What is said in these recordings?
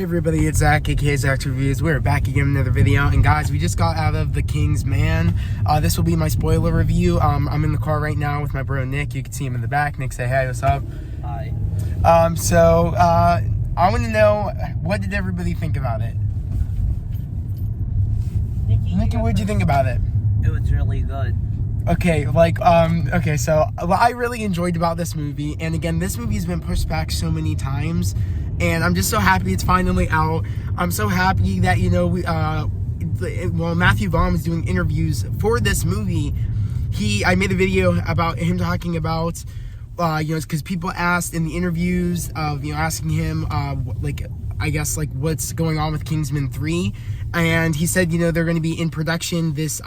everybody, it's Zach, aka Zach's Reviews. We're back again with another video, and guys, we just got out of The King's Man. This will be my spoiler review. I'm in the car right now with my bro Nick. You can see him in the back. Nick, say hey, what's up? Hi. I want to know, what did everybody think about it? Nikki, what did you think about it? It was really good. Okay, so what I really enjoyed about this movie, and again, this movie has been pushed back so many times, and I'm just so happy it's finally out. I'm so happy that, Matthew Vaughn was doing interviews for this movie. I made a video about him talking about, because people asked in the interviews of, asking him, what's going on with Kingsman 3. And he said, they're going to be in production this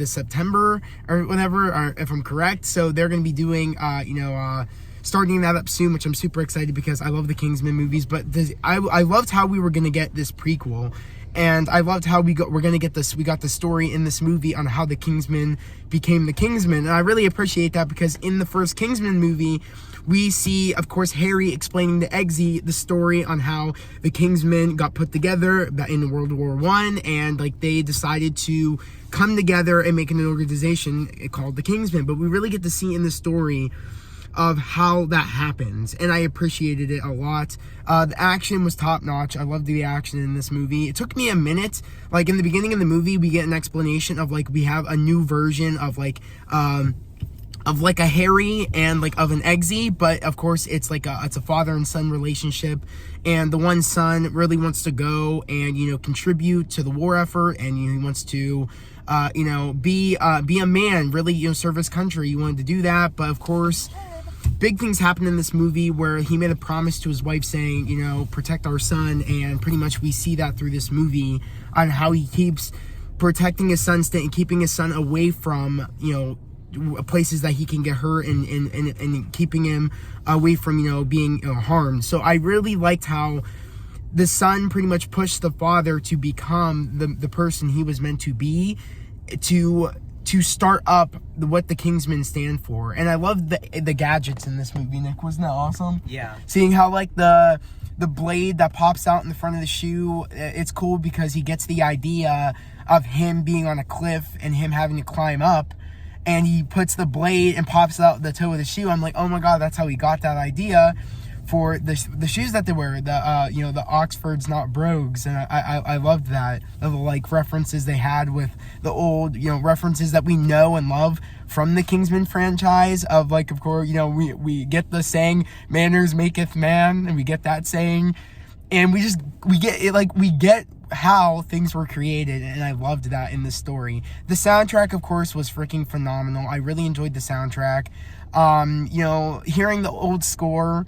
September or whatever, or if I'm correct. So they're going to be doing, starting that up soon, which I'm super excited because I love the Kingsman movies. But I loved how we were going to get this prequel. And I loved how we're going to get this. We got the story in this movie on how the Kingsman became the Kingsman. And I really appreciate that because in the first Kingsman movie, we see, of course, Harry explaining to Eggsy the story on how the Kingsmen got put together in World War I, and they decided to come together and make an organization called the Kingsmen. But we really get to see in the story of how that happens, and I appreciated it a lot. The action was top notch. I loved the action in this movie. It took me a minute. In the beginning of the movie, we get an explanation of we have a new version of a Harry and of an Eggsy, but of course it's it's a father and son relationship, and the one son really wants to go and contribute to the war effort, and he wants to be a man, really serve his country. He wanted to do that, but of course big things happen in this movie where he made a promise to his wife saying, protect our son, and pretty much we see that through this movie on how he keeps protecting his son and keeping his son away from places that he can get hurt, and keeping him away from being harmed. So I really liked how the son pretty much pushed the father to become the person he was meant to be, to start up what the Kingsmen stand for. And I love the gadgets in this movie. Nick, wasn't that awesome? Yeah. Seeing how the blade that pops out in the front of the shoe, it's cool because he gets the idea of him being on a cliff and him having to climb up, and he puts the blade and pops out the toe of the shoe. I'm like, oh my god, that's how he got that idea for the shoes that they wear, the Oxfords Not Brogues. And I loved that, the references they had with the old references that we know and love from the Kingsman franchise of of course we get the saying manners maketh man, and we get that saying, and we get it, we get how things were created, and I loved that in the story. The soundtrack, of course, was freaking phenomenal. I really enjoyed the soundtrack. Hearing the old score,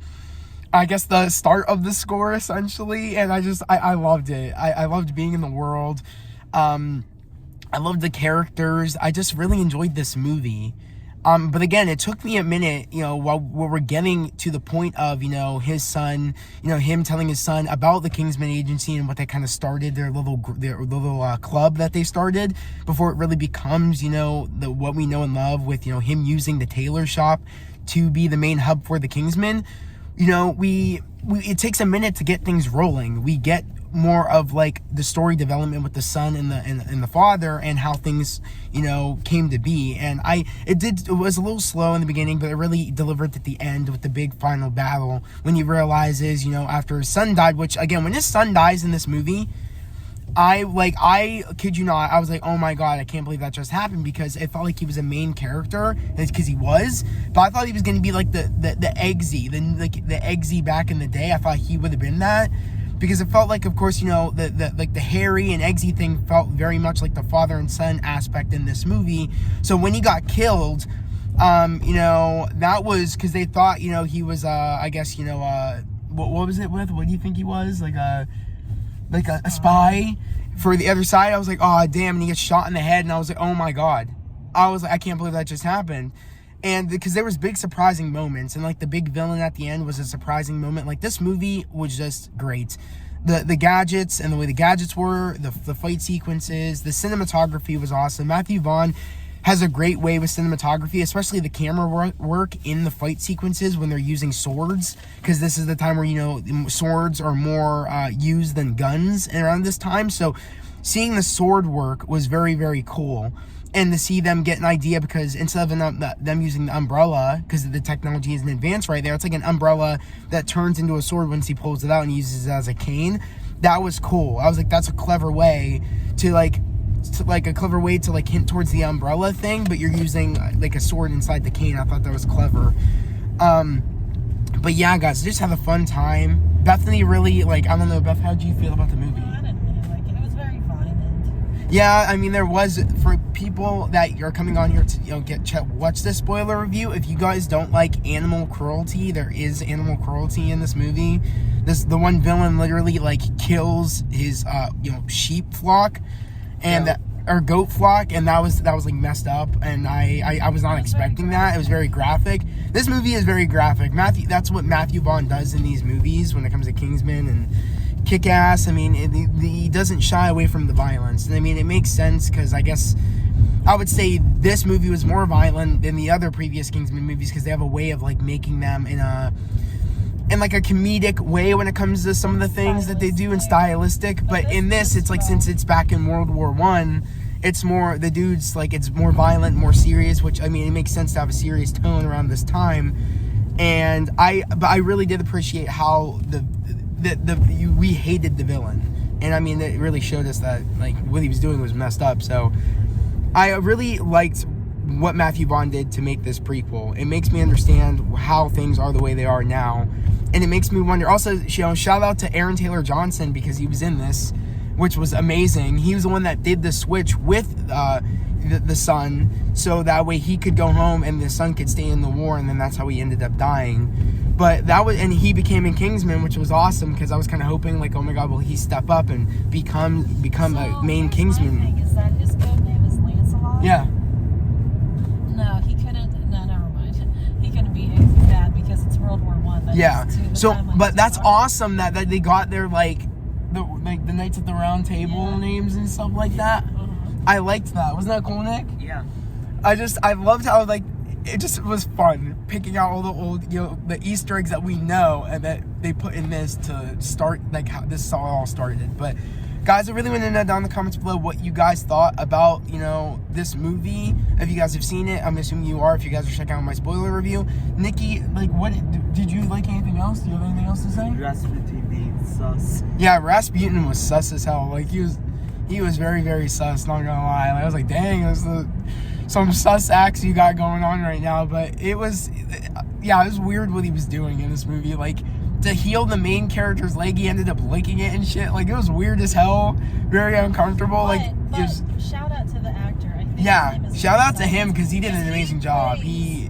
I guess the start of the score essentially, and I loved it. I loved being in the world. I loved the characters. I just really enjoyed this movie. But again, it took me a minute, while we're getting to the point of, his son, him telling his son about the Kingsman Agency and what they kind of started, their little club that they started, before it really becomes, what we know and love with, him using the tailor shop to be the main hub for the Kingsmen. It takes a minute to get things rolling. We get more of the story development with the son and the father, and how things came to be. And it was a little slow in the beginning, but it really delivered at the end with the big final battle when he realizes after his son died, which again, when his son dies in this movie, I kid you not, I was like, oh my god, I can't believe that just happened, because it felt like he was a main character, because he was, but I thought he was going to be the Eggsy, the Eggsy back in the day. I thought he would have been that, because it felt of course, the Harry and Eggsy thing felt very much like the father and son aspect in this movie. So when he got killed, that was because they thought, he was, I guess, what was it with? What do you think he was? A spy for the other side. I was like, oh damn, and he gets shot in the head, and I was like, oh my god. I was like, I can't believe that just happened. And because there was big surprising moments, and the big villain at the end was a surprising moment. This movie was just great. The gadgets and the way the gadgets were, the fight sequences, the cinematography was awesome. Matthew Vaughn has a great way with cinematography, especially the camera work in the fight sequences when they're using swords, because this is the time where, you know, swords are more used than guns around this time. So seeing the sword work was very, very cool. And to see them get an idea, because instead of them using the umbrella, because the technology isn't advanced right there, it's like an umbrella that turns into a sword once he pulls it out and uses it as a cane. That was cool. I was like, that's a clever way to hint towards the umbrella thing, but you're using like a sword inside the cane. I thought that was clever. But yeah, guys, just have a fun time. Bethany really, like, I don't know, Beth, how did you feel about the movie? I didn't really like it. It was very fun. And yeah, I mean, there was, for people that are coming on here to, you know, watch this spoiler review, if you guys don't like animal cruelty, there is animal cruelty in this movie. The one villain literally, like, kills his, you know, sheep flock, and or goat flock, and that was like messed up, and I was not expecting that. It was very graphic. This movie is very graphic. That's what Matthew Vaughn does in these movies when it comes to Kingsman and Kick-Ass. I mean, he doesn't shy away from the violence. And I mean, it makes sense, because I guess I would say this movie was more violent than the other previous Kingsman movies, because they have a way of like making them in like a comedic way when it comes to some of the things that they do, and stylistic. But in this, it's like, since it's back in World War I, it's more, the dude's like, it's more violent, more serious, which, I mean, it makes sense to have a serious tone around this time. And but I really did appreciate how we hated the villain. And I mean, it really showed us that, like, what he was doing was messed up. So I really liked what Matthew Vaughn did to make this prequel. It makes me understand how things are the way they are now. And it makes me wonder. Also, you know, shout out to Aaron Taylor Johnson, because he was in this, which was amazing. He was the one that did the switch with the son, so that way he could go home and the son could stay in the war, and then that's how he ended up dying. But and he became in Kingsman, which was awesome, because I was kind of hoping, like, oh my god, will he step up and become a main Kingsman? My thing is that his code name is Lancelot. Yeah. No, he couldn't. No, never mind. He couldn't be that, because it's World War I. Yeah. So, but that's awesome that they got their like the Knights at the Round Table names and stuff like that. I liked that. Wasn't that cool, Nick? Yeah. I loved how, like, it just was fun picking out all the old, you know, the Easter eggs that we know and that they put in this to start, like, how this all started. But guys, I really want to know down in the comments below what you guys thought about, you know, this movie. If you guys have seen it, I'm assuming you are. If you guys are checking out my spoiler review, Nikki, like, what did you like anything else? Do you have anything else to say? Rasputin being sus. Yeah, Rasputin was sus as hell. Like, he was very, very sus, not gonna lie. Like, I was like, dang, it was some sus acts you got going on right now. But it was weird what he was doing in this movie. Like, to heal the main character's leg, he ended up licking it and shit. Like, it was weird as hell, very uncomfortable. But it was, shout out to the actor. I think yeah, shout out to him, because he did an amazing job. The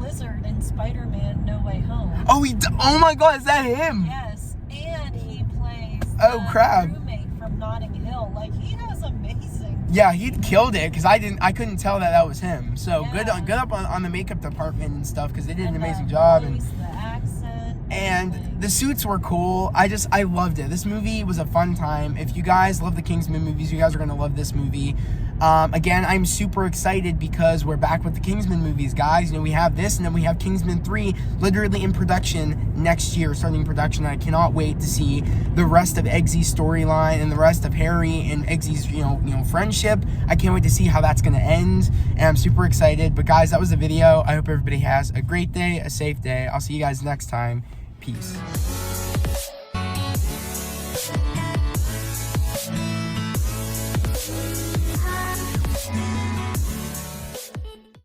lizard in Spider-Man No Way Home. Oh my god, is that him? Yes, and he plays crap. roommate from Notting Hill. Like, he was amazing. Yeah, he killed it, because I couldn't tell that was him. So yeah. good up on the makeup department and stuff, because they did an amazing job. The accent. And the suits were cool. I loved it. This movie was a fun time. If you guys love the Kingsman movies, you guys are going to love this movie. Again, I'm super excited because we're back with the Kingsman movies, guys. You know, we have this, and then we have Kingsman 3 literally in production next year, starting production. I cannot wait to see the rest of Eggsy's storyline and the rest of Harry and Eggsy's, you know, friendship. I can't wait to see how that's going to end, and I'm super excited. But guys, that was the video. I hope everybody has a great day, a safe day. I'll see you guys next time. Peace.